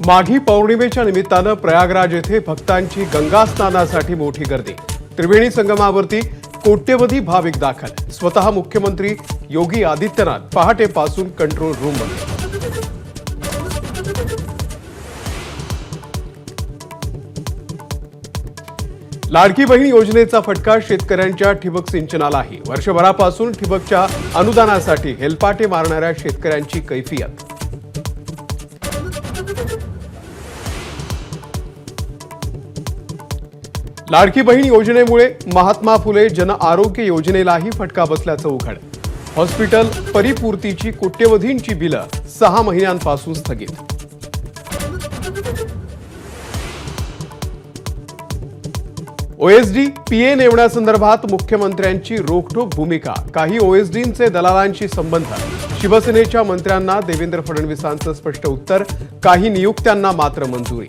माघी पौर्णिमेच्या निमित्तानं प्रयागराज येथे भक्तांची गंगा स्नानासाठी मोठी गर्दी। त्रिवेणी संगमावरती कोट्यवधी भाविक दाखल। स्वतः मुख्यमंत्री योगी आदित्यनाथ पहाटेपासून कंट्रोल रूममध्ये। लाडकी बहीण योजनेचा फटका शेतकऱ्यांच्या ठिबक सिंचनालाही। वर्षभरापासून ठिबकच्या अनुदानासाठी हेलपाटे मारणाऱ्या शेतकऱ्यांची कैफियत। लाडकी बहीण योजनेमुळे महात्मा फुले जन आरोग्य योजनेलाही फटका बसल्याचं उघड। हॉस्पिटल परिपूर्तीची कोट्यवधींची बिलं 6 महिन्यांपासून स्थगित। ओएसडी पीए नेमण्यासंदर्भात मुख्यमंत्र्यांची रोखठोक भूमिका। काही ओएसडींचे दलालांशी संबंध। शिवसेनेच्या मंत्र्यांना देवेंद्र फडणवीसांचं स्पष्ट उत्तर। काही नियुक्त्यांना मात्र मंजुरी।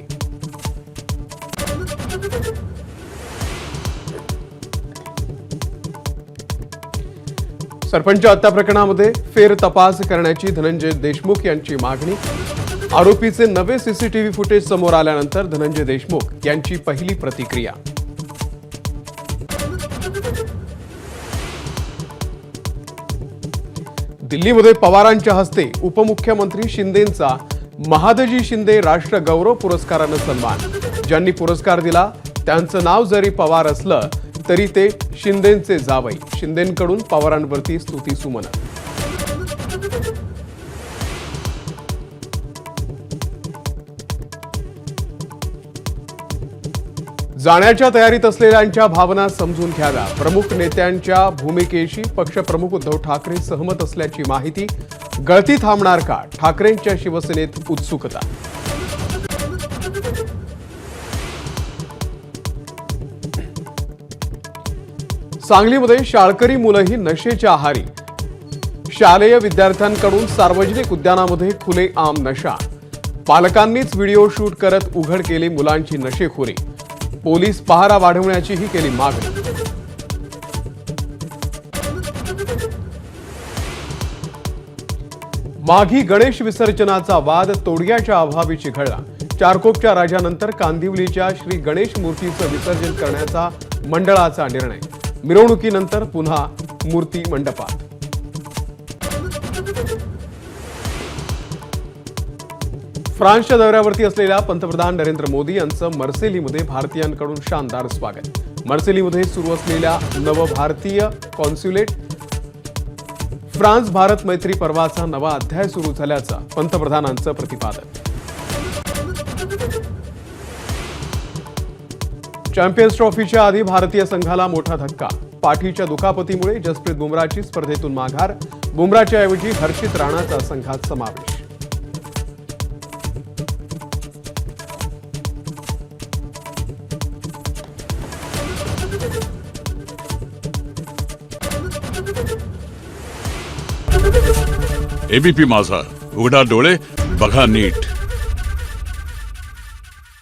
सरपंच हत्या प्रकरणामध्ये फेर तपास करण्याची धनंजय देशमुख यांची मागणी। आरोपीचे नवे सीसीटीव्ही फुटेज समोर आल्यानंतर धनंजय देशमुख यांची पहिली प्रतिक्रिया। दिल्लीमध्ये पवारांच्या हस्ते उपमुख्यमंत्री शिंदेंचा महादजी शिंदे राष्ट्र गौरव पुरस्कारानं सन्मान। ज्यांनी पुरस्कार दिला त्यांचं नाव जरी पवार असलं तरी ते शिंदेंचे जावई। शिंदेंकडून पवारांवरती स्तुतीसुमन। जाण्याच्या तयारीत असलेल्यांच्या भावना समजून घ्याव्या। प्रमुख नेत्यांच्या भूमिकेशी पक्षप्रमुख उद्धव ठाकरे सहमत असल्याची माहिती। गळती थांबणार का? ठाकरेंच्या शिवसेनेत उत्सुकता। सांगलीमध्ये शाळकरी मुलंही नशेच्या आहारी। शालेय विद्यार्थ्यांकडून सार्वजनिक उद्यानामध्ये खुलेआम नशा। पालकांनीच व्हिडिओ शूट करत उघड केली मुलांची नशेखोरी। पोलीस पहारा वाढवण्याचीही केली मागणी। माघी गणेश विसर्जनाचा वाद तोडग्याच्या अभावी चिघळला। चारकोपच्या राजानंतर कांदिवलीच्या श्री गणेश मूर्तीचं विसर्जन करण्याचा मंडळाचा निर्णय। मिरवणुकीनंतर पुन्हा मूर्ती मंडपात। फ्रान्सच्या दौऱ्यावरती असलेल्या पंतप्रधान नरेंद्र मोदी यांचं मार्सेलीमध्ये भारतीयांकडून शानदार स्वागत। मार्सेलीमध्ये सुरू असलेल्या नवभारतीय कॉन्स्युलेट फ्रान्स भारत मैत्री पर्वाचा नवा अध्याय सुरू झाल्याचं पंतप्रधानांचं प्रतिपादन। चॅम्पियन्स ट्रॉफीच्या आधी भारतीय संघाला मोठा धक्का। पाठीच्या दुखापतीमुळे जसप्रीत बुमराची स्पर्धेतून माघार। बुमराच्या ऐवजी हर्षित राणाचा संघात समावेश। एबीपी माझा, उघडा डोळे बघा नीट।